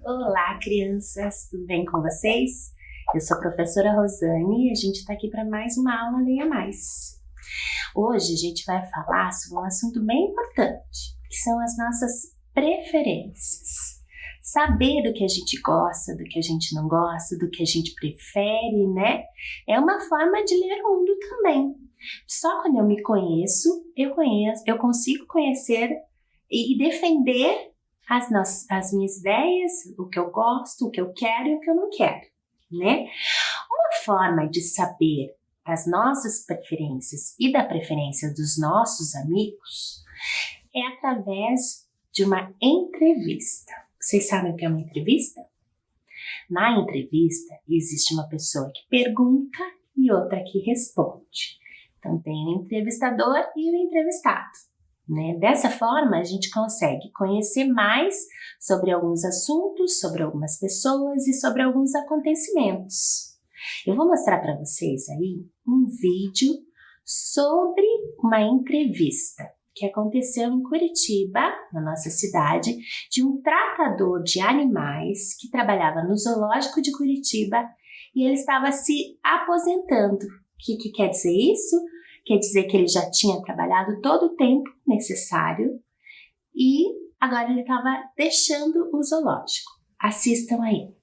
Olá, crianças! Tudo bem com vocês? Eu sou a professora Rosane e a gente está aqui para mais uma aula Leia Mais. Hoje a gente vai falar sobre um assunto bem importante, que são as nossas preferências. Saber do que a gente gosta, do que a gente não gosta, do que a gente prefere, né? É uma forma de ler o mundo também. Só quando eu me conheço, eu consigo conhecer e defender as minhas ideias, o que eu gosto, o que eu quero e o que eu não quero, né? Uma forma de saber as nossas preferências e da preferência dos nossos amigos é através de uma entrevista. Vocês sabem o que é uma entrevista? Na entrevista, existe uma pessoa que pergunta e outra que responde. Então, tem o entrevistador e o entrevistado. Né? Dessa forma, a gente consegue conhecer mais sobre alguns assuntos, sobre algumas pessoas e sobre alguns acontecimentos. Eu vou mostrar para vocês aí um vídeo sobre uma entrevista que aconteceu em Curitiba, na nossa cidade, de um tratador de animais que trabalhava no zoológico de Curitiba e ele estava se aposentando. O que quer dizer isso? Quer dizer que ele já tinha trabalhado todo o tempo necessário e agora ele estava deixando o zoológico. Assistam aí.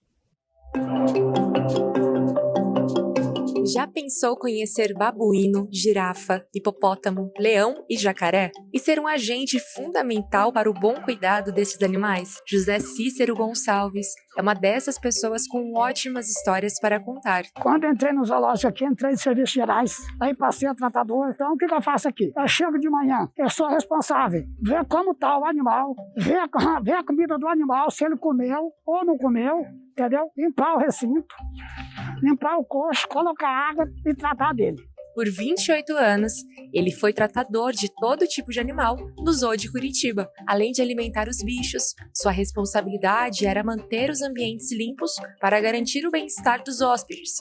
Já pensou conhecer babuíno, girafa, hipopótamo, leão e jacaré? E ser um agente fundamental para o bom cuidado desses animais? José Cícero Gonçalves é uma dessas pessoas com ótimas histórias para contar. Quando entrei no zoológico aqui, entrei em serviços gerais, aí passei a tratador. Então, o que eu faço aqui? Eu chego de manhã, eu sou responsável, ver como está o animal, ver a comida do animal, se ele comeu ou não comeu, entendeu? Limpar o recinto, limpar o coxo, colocar água e tratar dele. Por 28 anos, ele foi tratador de todo tipo de animal no Zoo de Curitiba. Além de alimentar os bichos, sua responsabilidade era manter os ambientes limpos para garantir o bem-estar dos hóspedes.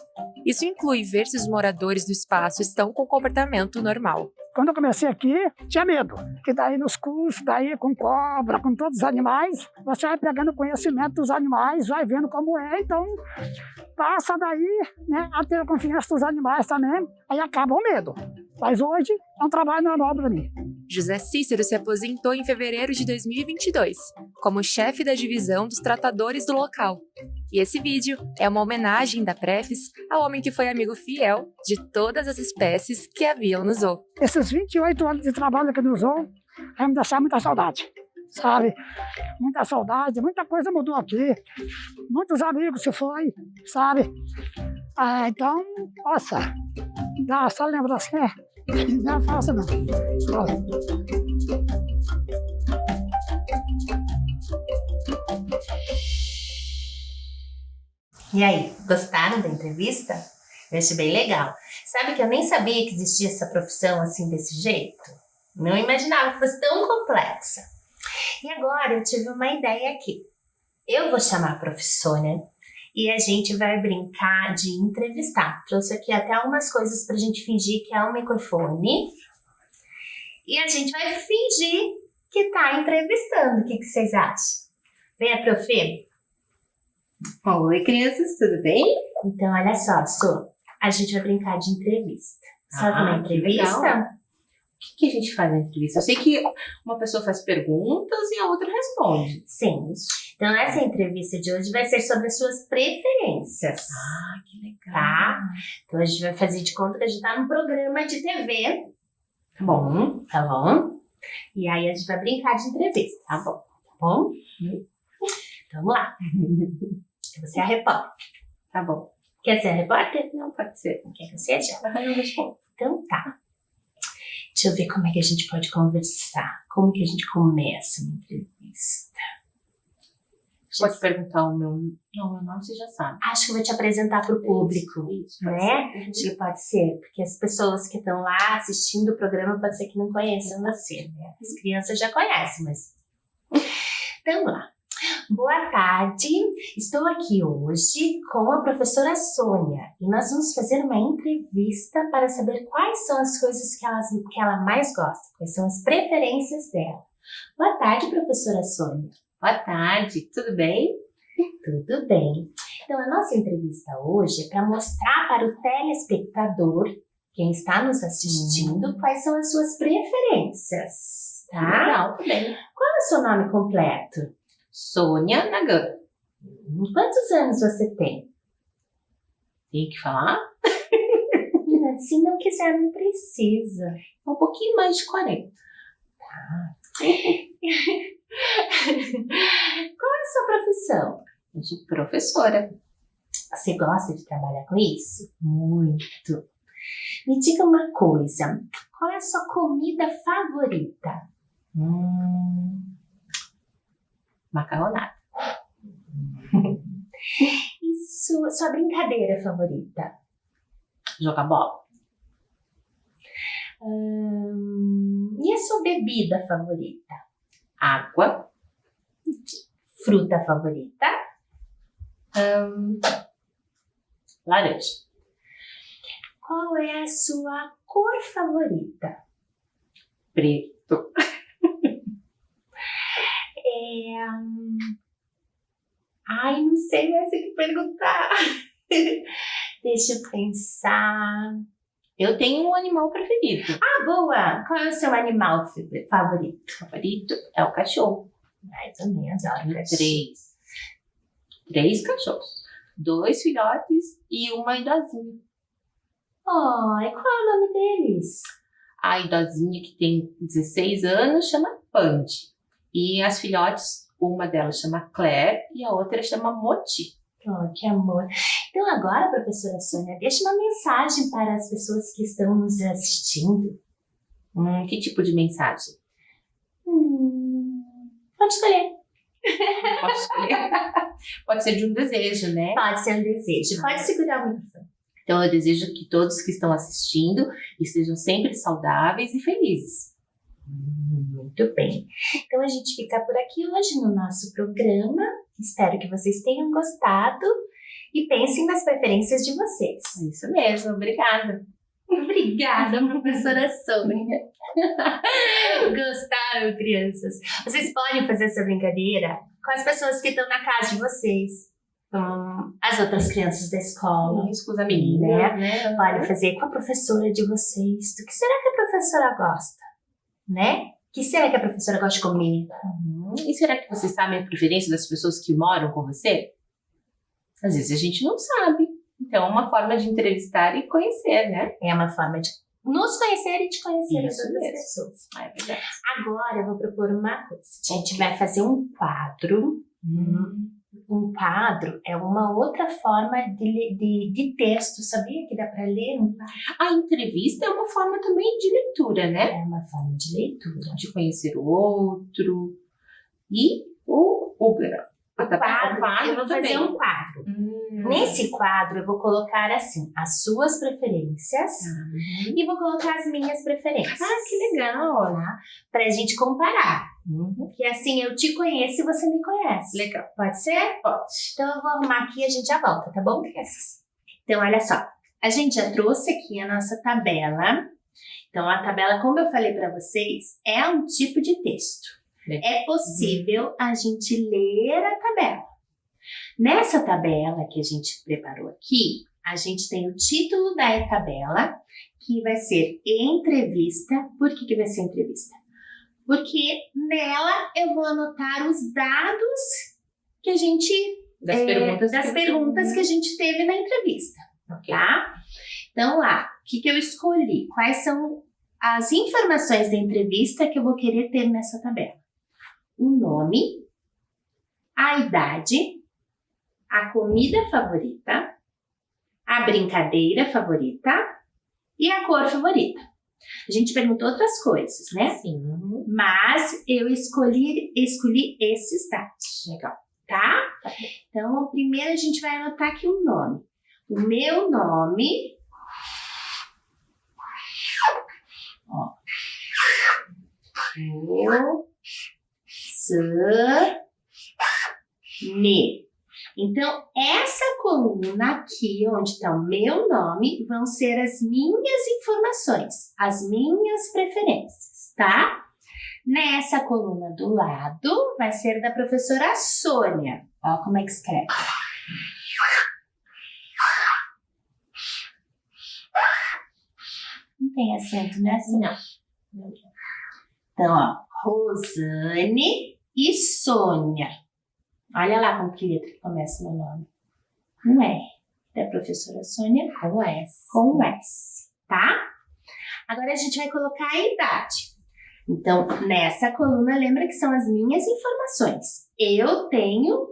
Isso inclui ver se os moradores do espaço estão com comportamento normal. Quando eu comecei aqui, tinha medo, que daí nos cursos, daí com cobra, com todos os animais, você vai pegando conhecimento dos animais, vai vendo como é, então passa daí, né, a ter a confiança dos animais também, aí acaba o medo. Mas hoje é um trabalho normal para mim. José Cícero se aposentou em fevereiro de 2022, como chefe da divisão dos tratadores do local. E esse vídeo é uma homenagem da Prefis ao homem que foi amigo fiel de todas as espécies que haviam no zoo. Esses 28 anos de trabalho aqui no zoo vai me deixar muita saudade, sabe? Muita saudade, muita coisa mudou aqui, muitos amigos se foi, sabe? Então, nossa, dá só lembrança, não é fácil não. E aí, gostaram da entrevista? Eu achei bem legal. Sabe que eu nem sabia que existia essa profissão assim desse jeito? Não imaginava que fosse tão complexa. E agora eu tive uma ideia aqui. Eu vou chamar a professora e a gente vai brincar de entrevistar. Trouxe aqui até algumas coisas pra gente fingir que é um microfone. E a gente vai fingir que tá entrevistando. O que vocês acham? Vem a profe. Oi, crianças, tudo bem? Então, olha só, Su, a gente vai brincar de entrevista. Sabe uma entrevista? O que a gente faz na entrevista? Eu sei que uma pessoa faz perguntas e a outra responde. Sim. Então, essa entrevista de hoje vai ser sobre as suas preferências. Que legal. Tá? Então, a gente vai fazer de conta que a gente tá num programa de TV. Tá bom? Tá bom? E aí, a gente vai brincar de entrevista. Tá bom? Tá bom? Então, vamos lá. Você é a repórter. Tá bom. Quer ser a repórter? Não, pode ser. Quer que eu seja? Eu respondo. Então tá. Deixa eu ver como é que a gente pode conversar. Como que a gente começa uma entrevista? Pode perguntar o meu... Não, meu nome você já sabe. Acho que eu vou te apresentar para o público, Isso, né? pode ser. Acho que pode ser, porque as pessoas que estão lá assistindo o programa pode ser que não conheçam você, né? As crianças já conhecem, mas... Então, vamos lá. Boa tarde, estou aqui hoje com a professora Sônia e nós vamos fazer uma entrevista para saber quais são as coisas que ela mais gosta, quais são as preferências dela. Boa tarde, professora Sônia. Boa tarde, tudo bem? Tudo bem. Então, a nossa entrevista hoje é para mostrar para o telespectador, quem está nos assistindo, quais são as suas preferências, tá? Legal, tudo bem. Qual é o seu nome completo? Sônia Nagano. Quantos anos você tem? Tem que falar? Se não quiser, não precisa. Um pouquinho mais de 40. Qual é a sua profissão? Eu sou professora. Você gosta de trabalhar com isso? Muito. Me diga uma coisa, qual é a sua comida favorita? Macarronada. E sua brincadeira favorita? Jogar bola. E a sua bebida favorita? Água. Fruta favorita? Laranja. Qual é a sua cor favorita? Preto. Ai, não sei mais o que perguntar. Deixa eu pensar. Eu tenho um animal preferido. Ah, boa! Qual é o seu animal favorito? O favorito é o cachorro. Mais ou menos, olha. Três cachorros. 2 filhotes e uma idosinha. Oh, e qual é o nome deles? A idosinha que tem 16 anos chama Pandy. E as filhotes, uma delas chama Claire e a outra chama Moti. Oh, que amor. Então agora, professora Sônia, deixa uma mensagem para as pessoas que estão nos assistindo. Que tipo de mensagem? Pode escolher. Posso escolher? Pode ser de um desejo, né? Pode ser um desejo. Pode segurar o microfone. Então eu desejo que todos que estão assistindo estejam sempre saudáveis e felizes. Muito bem. Então a gente fica por aqui hoje no nosso programa. Espero que vocês tenham gostado e pensem nas preferências de vocês. Isso mesmo, obrigada. Obrigada, professora Sônia. Gostaram, crianças? Vocês podem fazer essa brincadeira com as pessoas que estão na casa de vocês. As outras crianças da escola. Isso, com os amiguinhos, né? Pode fazer com a professora de vocês. Do que será que a professora gosta? Né? O que será que a professora gosta de comer? E será que você sabe a preferência das pessoas que moram com você? Às vezes a gente não sabe. Então é uma forma de entrevistar e conhecer, né? É uma forma de nos conhecer e de conhecer as Isso outras mesmo. pessoas. É verdade. Agora eu vou propor uma coisa. A gente vai fazer um quadro. Um quadro é uma outra forma de texto. Sabia que dá para ler um quadro? A entrevista é uma forma também de leitura, né? É uma forma de leitura. De conhecer o outro. E o quadro Eu vou fazer um quadro. Nesse quadro eu vou colocar assim, as suas preferências e vou colocar as minhas preferências. Ah, que legal! Tá? Pra gente comparar. Que assim eu te conheço e você me conhece. Legal. Pode ser? Pode. Então eu vou arrumar aqui e a gente já volta, tá bom, crianças? Então olha só, a gente já trouxe aqui a nossa tabela. Então a tabela, como eu falei pra vocês, é um tipo de texto. É possível a gente ler a tabela. Nessa tabela que a gente preparou aqui, a gente tem o título da tabela, que vai ser entrevista. Por que vai ser entrevista? Porque nela eu vou anotar os dados que a gente... Das perguntas que a gente teve na entrevista. Tá? Então lá, o que eu escolhi? Quais são as informações da entrevista que eu vou querer ter nessa tabela? O nome, a idade, a comida favorita, a brincadeira favorita e a cor favorita. A gente perguntou outras coisas, né? Sim. Mas eu escolhi esses dados. Legal. tá? Então, primeiro a gente vai anotar aqui o nome. O meu nome... Ó. Rosane. Então, essa coluna aqui, onde está o meu nome, vão ser as minhas informações, as minhas preferências, tá? Nessa coluna do lado, vai ser da professora Sônia. Ó como é que escreve. Não tem acento nessa? Não. Então, ó, Rosane e Sônia. Olha lá com que letra que começa meu nome. Com R. Da professora Sônia. Com S. Com S, tá? Agora a gente vai colocar a idade. Então, nessa coluna, lembra que são as minhas informações. Eu tenho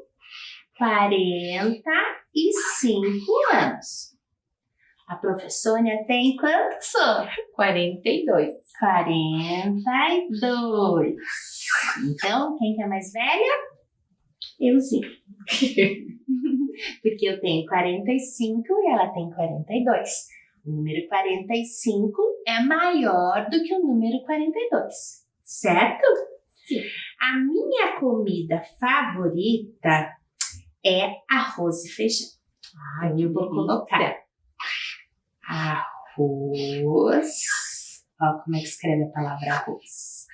45 anos. A professora tem quantos anos? 42. 42. Então, quem que é mais velha? Euzinho. Porque eu tenho 45 e ela tem 42. O número 45 é maior do que o número 42, certo? Sim. A minha comida favorita é arroz e feijão. Eu vou colocar arroz. Ó, como é que escreve a palavra arroz?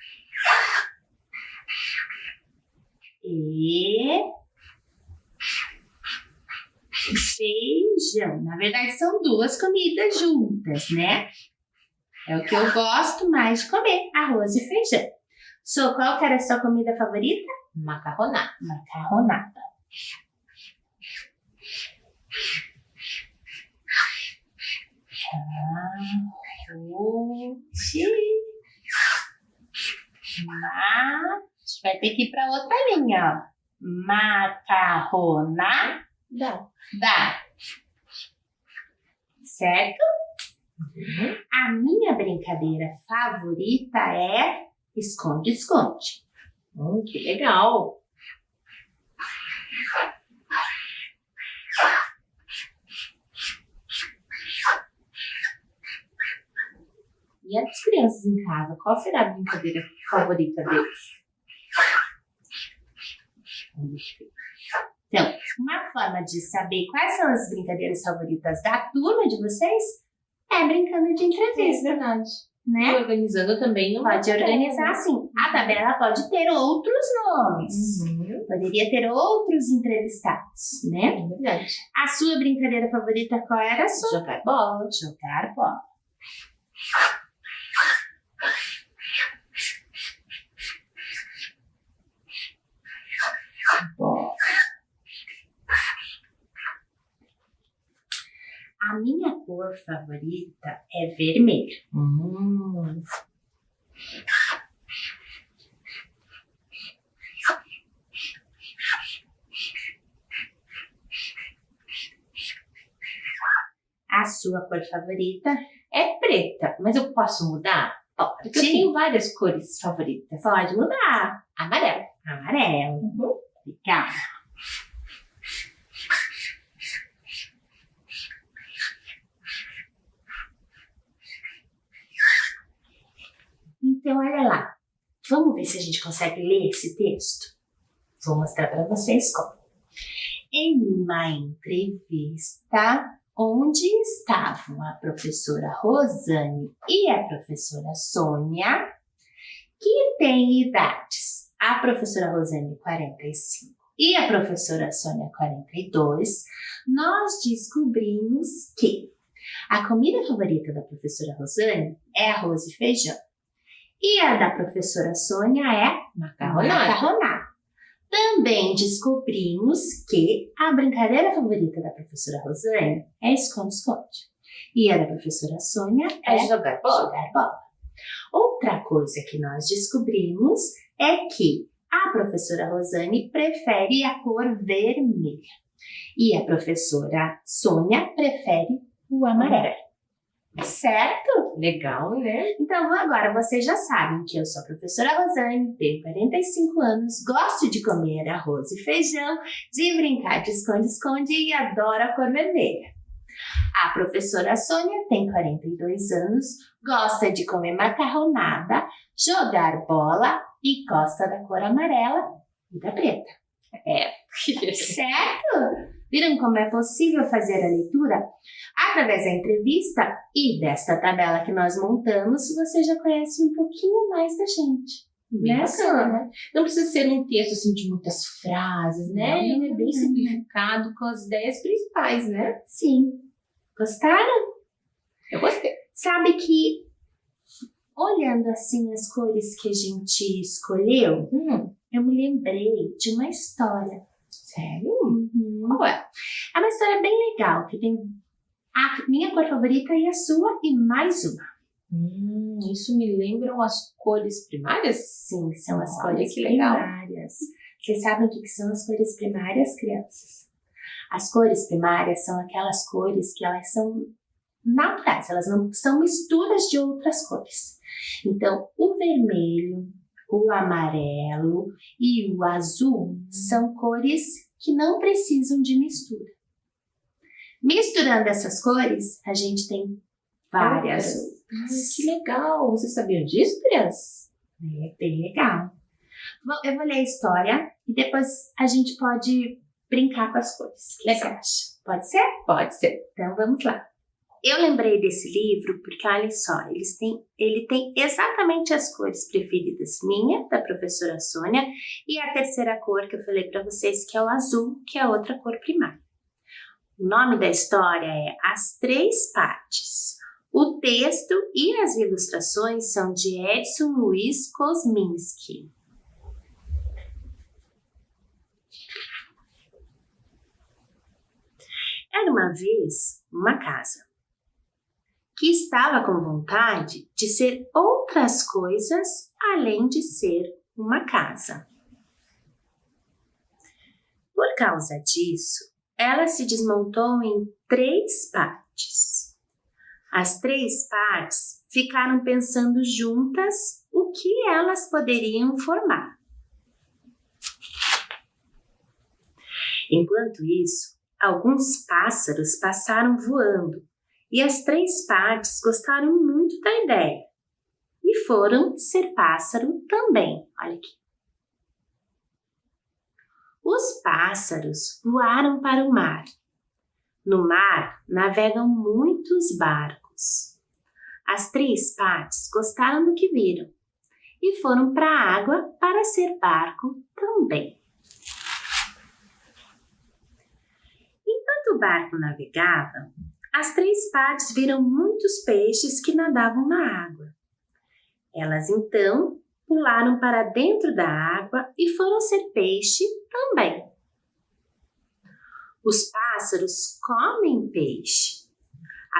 E feijão. Na verdade, são duas comidas juntas, né? É o que eu gosto mais de comer, arroz e feijão. Qual que era a sua comida favorita? Macarronada. Macarronada. A gente vai ter que ir para outra linha, ó. Macarronada. Certo? A minha brincadeira favorita é esconde-esconde. Que legal. E as crianças em casa, qual será a brincadeira favorita deles? Então, uma forma de saber quais são as brincadeiras favoritas da turma de vocês é brincando de entrevista. É verdade. Né? E organizando também no Pode organizar assim. A tabela pode ter outros nomes. Poderia ter outros entrevistados, né? É verdade. A sua brincadeira favorita qual era a sua? Jogar bola. Jogar bola. A minha cor favorita é vermelho. A sua cor favorita É preta, mas eu posso mudar? Porque eu Sim. tenho várias cores favoritas. pode mudar. Amarelo. Amarelo. Legal. Então, olha lá. Vamos ver se a gente consegue ler esse texto? Vou mostrar para vocês como. Em uma entrevista onde estavam a professora Rosane e a professora Sônia, que têm idades. A professora Rosane, 45, e a professora Sônia, 42, nós descobrimos que a comida favorita da professora Rosane é arroz e feijão. E a da professora Sônia é macarronada. Também descobrimos que a brincadeira favorita da professora Rosane é esconde-esconde. E a da professora Sônia é jogar bola. jogar bola. Outra coisa que nós descobrimos é que a professora Rosane prefere a cor vermelha. E a professora Sônia prefere o amarelo. Certo? Legal, né? Então, agora vocês já sabem que eu sou a professora Rosane, tenho 45 anos, gosto de comer arroz e feijão, de brincar de esconde-esconde e adoro a cor vermelha. A professora Sônia tem 42 anos, gosta de comer macarronada, jogar bola e gosta da cor amarela e da preta. Certo? Viram como é possível fazer a leitura? Através da entrevista e desta tabela que nós montamos, você já conhece um pouquinho mais da gente. Bem Né, bacana. Sônia? Não precisa ser um texto assim de muitas frases, né? Não, Ele é bem simplificado com as ideias principais, né? Sim. Gostaram? Eu gostei. Sabe que, olhando assim as cores que a gente escolheu, eu me lembrei de uma história. Sério? Uhum. Qual é? É uma história bem legal, que tem a minha cor favorita e a sua e mais uma. Isso me lembram as cores primárias? Sim, são as Olha, cores que legal. primárias. Vocês sabem o que são as cores primárias, crianças? As cores primárias são aquelas cores que elas são naturais, elas não são misturas de outras cores. Então, o vermelho, o amarelo e o azul são cores que não precisam de mistura. Misturando essas cores, a gente tem várias outras. Que legal! Vocês sabiam disso, crianças? É bem legal. Bom, eu vou ler a história e depois a gente pode brincar com as cores. O que você acha? Pode ser? Pode ser. Então vamos lá. Eu lembrei desse livro porque, olha só, ele tem exatamente as cores preferidas minha, da professora Sônia, e a terceira cor que eu falei para vocês, que é o azul, que é a outra cor primária. O nome da história é As Três Partes. O texto e as ilustrações são de Edson Luiz Kosminski. Era uma vez uma casa que estava com vontade de ser outras coisas além de ser uma casa. Por causa disso, ela se desmontou em 3 partes. As 3 partes ficaram pensando juntas o que elas poderiam formar. Enquanto isso, alguns pássaros passaram voando e as 3 partes gostaram muito da ideia e foram ser pássaro também. Olha aqui. Os pássaros voaram para o mar. No mar navegam muitos barcos. As 3 partes gostaram do que viram e foram para a água para ser barco também. Enquanto o barco navegava, as 3 partes viram muitos peixes que nadavam na água. Elas então pularam para dentro da água e foram ser peixe também. Os pássaros comem peixe.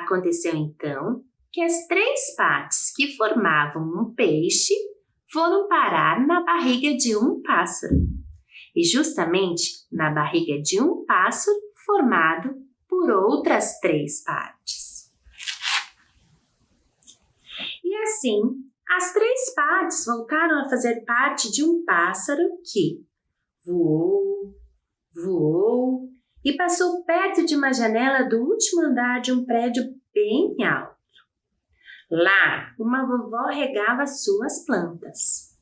Aconteceu então que as 3 partes que formavam um peixe foram parar na barriga de um pássaro. E justamente na barriga de um pássaro formado por outras 3 partes. E assim, as 3 partes voltaram a fazer parte de um pássaro que voou, voou e passou perto de uma janela do último andar de um prédio bem alto. Lá, uma vovó regava suas plantas.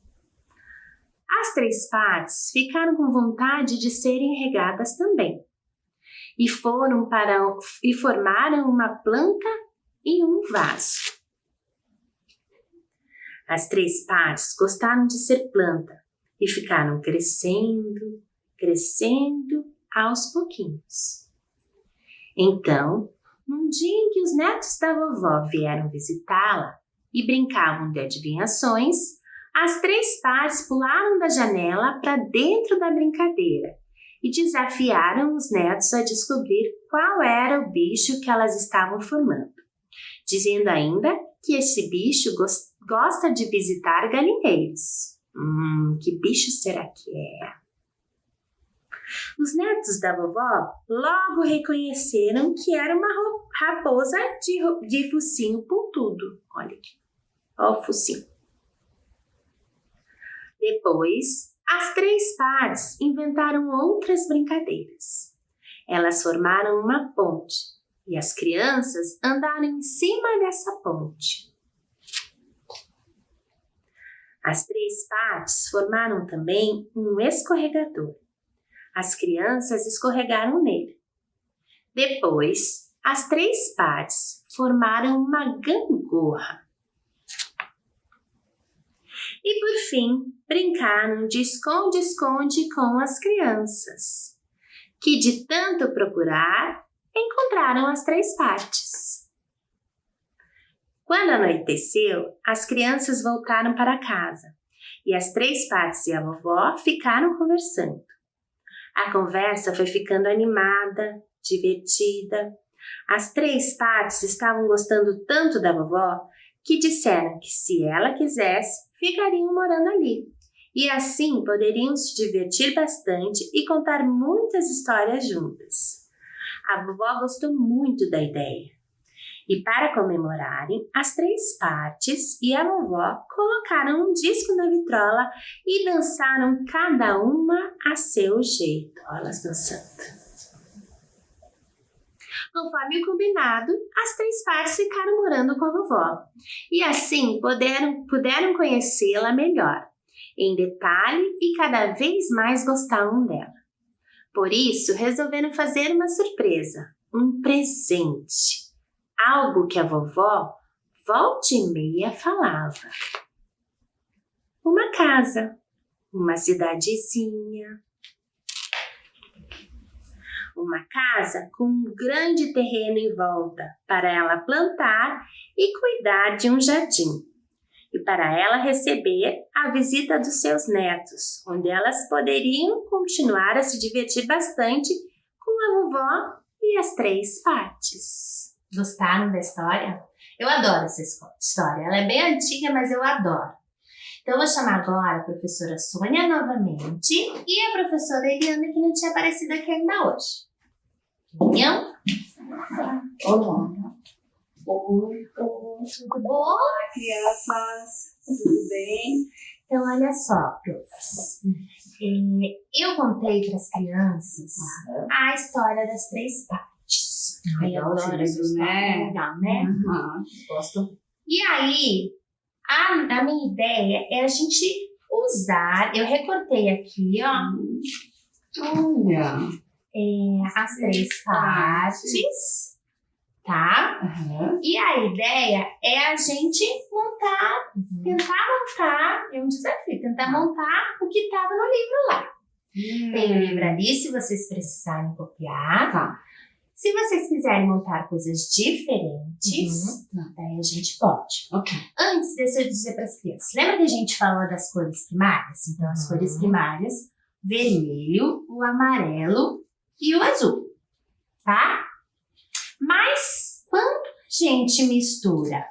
As 3 partes ficaram com vontade de serem regadas também e formaram uma planta e um vaso. As 3 partes gostaram de ser planta e ficaram crescendo, crescendo aos pouquinhos. Então, num dia em que os netos da vovó vieram visitá-la e brincavam de adivinhações, as 3 partes pularam da janela para dentro da brincadeira e desafiaram os netos a descobrir qual era o bicho que elas estavam formando, dizendo ainda que esse bicho gosta de visitar galinheiros. Que bicho será que é? Os netos da vovó logo reconheceram que era uma raposa de focinho pontudo. Olha aqui, olha o focinho. Depois, as 3 pares inventaram outras brincadeiras. Elas formaram uma ponte e as crianças andaram em cima dessa ponte. As 3 pares formaram também um escorregador. As crianças escorregaram nele. Depois, as 3 pares formaram uma gangorra. E, por fim, brincaram de esconde-esconde com as crianças, que de tanto procurar, encontraram as 3 partes. Quando anoiteceu, as crianças voltaram para casa e as 3 partes e a vovó ficaram conversando. A conversa foi ficando animada, divertida. As 3 partes estavam gostando tanto da vovó que disseram que, se ela quisesse, ficariam morando ali. E assim poderiam se divertir bastante e contar muitas histórias juntas. A vovó gostou muito da ideia. E para comemorarem, as 3 partes e a vovó colocaram um disco na vitrola e dançaram cada uma a seu jeito. Olha elas dançando. Conforme o combinado, as 3 partes ficaram morando com a vovó. E assim puderam conhecê-la melhor, em detalhe, e cada vez mais gostavam dela. Por isso, resolveram fazer uma surpresa, um presente. Algo que a vovó, volta e meia, falava. Uma casa, uma cidadezinha. Uma casa com um grande terreno em volta para ela plantar e cuidar de um jardim. E para ela receber a visita dos seus netos, onde elas poderiam continuar a se divertir bastante com a vovó e as 3 partes. Gostaram da história? Eu adoro essa história. Ela é bem antiga, mas eu adoro. Então, eu vou chamar agora a professora Sônia novamente e a professora Eliana, que não tinha aparecido aqui ainda hoje. Eliana? Olá. Oi, tudo bom? Olá, crianças. Tudo bem? Então, olha só, professores. Eu contei para as crianças a história das 3 partes. Eu adoro essa história, legal, né? Gosto. E aí, a minha ideia é a gente usar, eu recortei aqui, ó. Olha. As 3 partes, tá? E a ideia é a gente montar, tentar montar, é um desafio, tentar montar o que estava no livro lá. Tem o livro ali, se vocês precisarem copiar. Tá. Se vocês quiserem montar coisas diferentes, daí a gente pode. Ok. Antes, deixa eu dizer para as crianças. Lembra que a gente falou das cores primárias? Então, as cores primárias, vermelho, o amarelo e o azul, tá? Mas, quando a gente mistura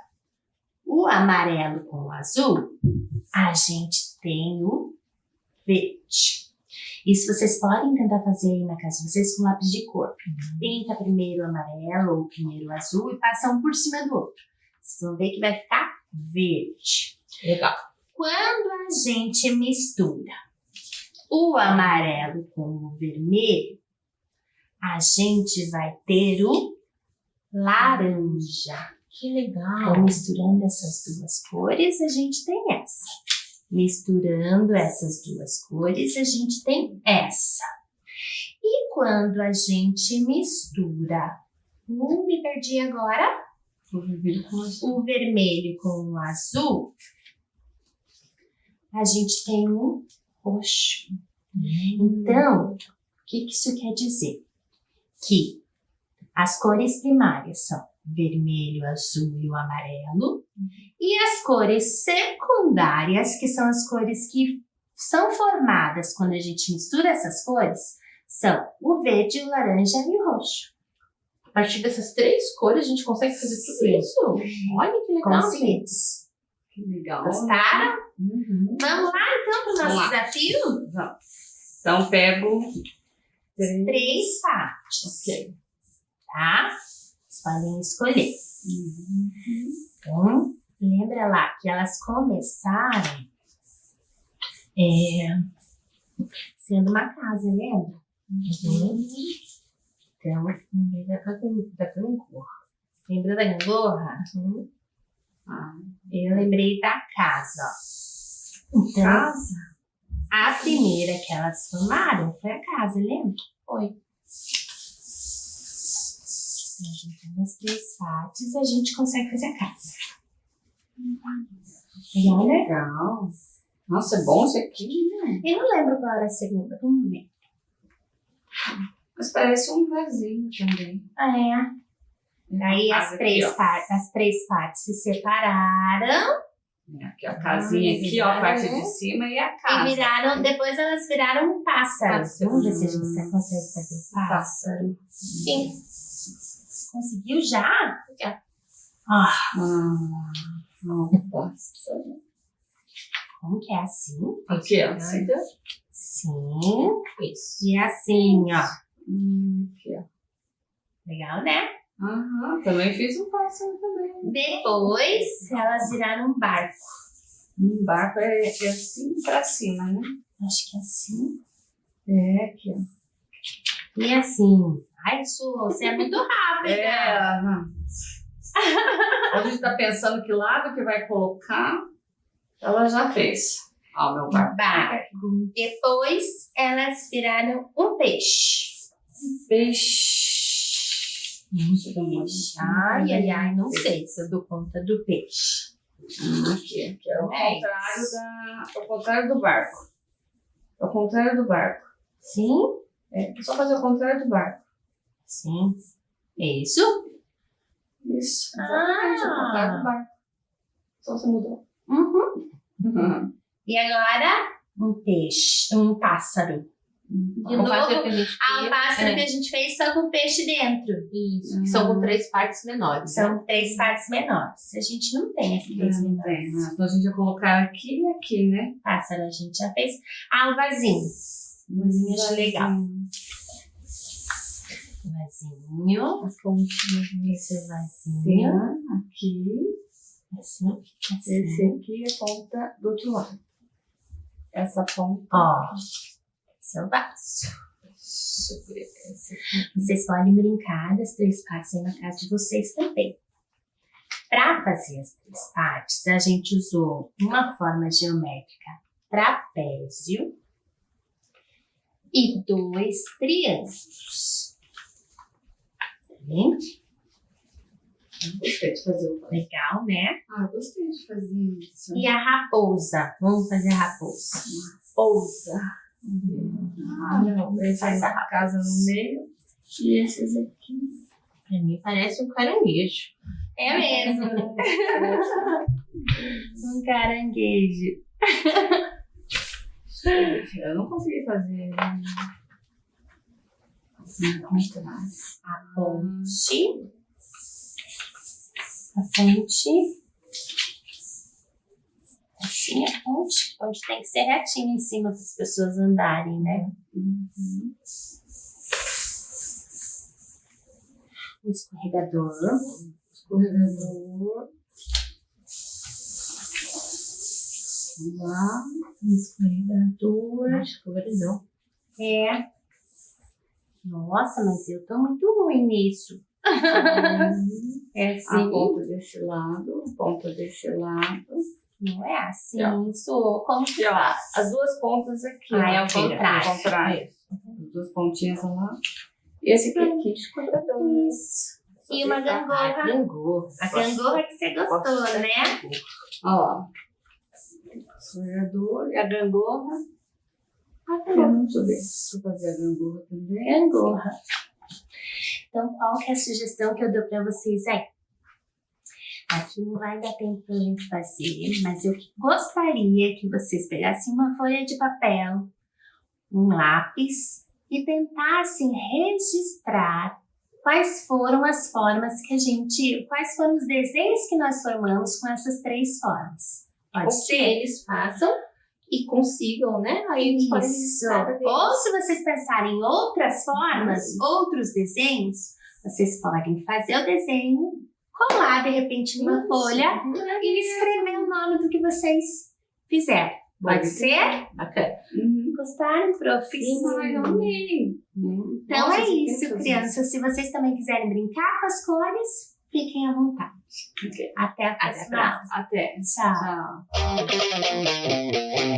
o amarelo com o azul, a gente tem o verde. Isso vocês podem tentar fazer aí na casa de vocês com lápis de cor. Pinta primeiro o amarelo ou primeiro o azul e passa um por cima do outro. Vocês vão ver que vai ficar verde. Legal. Quando a gente mistura o amarelo com o vermelho, a gente vai ter o laranja. Que legal. Então, misturando essas 2 cores, a gente tem essa. Misturando essas 2 cores, a gente tem essa. E quando a gente mistura me perdi agora, o vermelho com o azul, a gente tem o roxo. Então, o que isso quer dizer? Que as cores primárias são vermelho, azul e o amarelo. E as cores secundárias, que são as cores que são formadas quando a gente mistura essas cores, são o verde, o laranja e o roxo. A partir dessas 3 cores, a gente consegue fazer tudo isso? Olha que legal. Conseguimos. Que legal. Gostaram? Vamos lá então para o nosso desafio? Vamos. Então, pego 3 partes. Ok. Tá? Vocês podem escolher. Então, lembra lá que elas começaram sendo uma casa, lembra? Então, lembra da gangorra. Lembra da gangorra? Eu lembrei da casa. Então, a primeira que elas formaram foi a casa, lembra? Foi. Então, juntando as 3 partes, a gente consegue fazer a casa. Legal, né? Legal. Nossa, é bom isso aqui, né? Eu não lembro qual era a segunda, vamos ver. Mas parece um vasinho também. Daí as Aqui, três, ó. as 3 partes se separaram Aqui, a casinha aqui, ó, a parte de cima e a casa. e viraram, depois elas viraram um pássaro. Pássaro. Vamos ver se a gente consegue fazer um pássaro. Sim. Conseguiu já? Já. Nossa. Como que é assim? Aqui, ó. Assim. Sim. Isso. E assim, ó. Aqui, ó. Legal, né? Também fiz um pássaro também. Depois elas viraram um barco. Um barco é assim pra cima, né? Acho que é assim. Aqui, ó. E assim. Ai, Su, você é muito rápida. Não. A gente tá pensando que lado que vai colocar, ela já fez. Ó, meu barco. Barco. Depois elas viraram um peixe. Peixe. Ai, não sei se eu dou conta do peixe. Aqui é o contrário do barco. É o contrário do barco. Sim? É só fazer o contrário do barco. Sim. Isso? Isso. Exatamente, é o contrário do barco. Só você mudou. E agora, um peixe, um pássaro. De novo, pássaro que a gente um pássaro que a gente fez só com peixe dentro. Isso, que são com 3 partes menores. São 3 partes menores. A gente não tem as 3 menores. Então a gente ia colocar aqui e aqui, né? Pássaro a gente já fez. Um vasinho. Um vasinho acho legal. Vasinho. As pontinhas desse vasinho. Aqui. Assim. Esse aqui é a ponta do outro lado. Essa ponta. Ó. Esse é o vaso. Vocês podem brincar das 3 partes aí na casa de vocês também. Para fazer as 3 partes, a gente usou uma forma geométrica trapézio e 2 triângulos. Tá vendo? Gostei de fazer o Legal, né? gostei de fazer isso. E a raposa. Vamos fazer a raposa. Pousa. Não, esse faz a casa no meio e esses aqui. Pra mim parece um caranguejo. É mesmo. Um caranguejo. Eu não consegui fazer. Assim, contraste. A ponte. A ponte. Assim, a ponte. A ponte tem que ser retinha em cima para as pessoas andarem, né? O escorregador. Lá. Escorregador. Escorregador. É. Nossa, mas eu tô muito ruim nisso. É A assim. ponta desse lado, a ponta desse lado. Não é assim. Ó. Isso. Como que Aqui, ó, faz? as 2 pontas aqui. Ah, é ó, o tira, contrário. Ao contrário. As 2 pontinhas lá. E esse aqui, escorregador. Isso. E uma gangorra. Gangorra. A gangorra que você gostou, né? Ó. Escorregador e a gangorra. Deixa eu ver. Deixa eu fazer a gangorra também. Gangorra. Então, qual que é a sugestão que eu dou para vocês aí? Aqui não vai dar tempo pra gente fazer, mas eu gostaria que vocês pegassem uma folha de papel, um lápis e tentassem registrar quais foram as formas que quais foram os desenhos que nós formamos com essas 3 formas. Pode Ou ser? que eles façam e consigam, né? Aí eles podem Isso. registrar deles. Ou se vocês pensarem em outras formas, outros desenhos, vocês podem fazer o desenho, colar de repente numa folha e escrever o nome do que vocês fizeram. Pode ser? Bacana. Gostaram, prof? Ai, eu amei. Então Nossa, é você tem isso, que fazer crianças. Se vocês também quiserem brincar com as cores, fiquem à vontade. Ok. Até a Até a próxima aula. Até. Tchau. Tchau.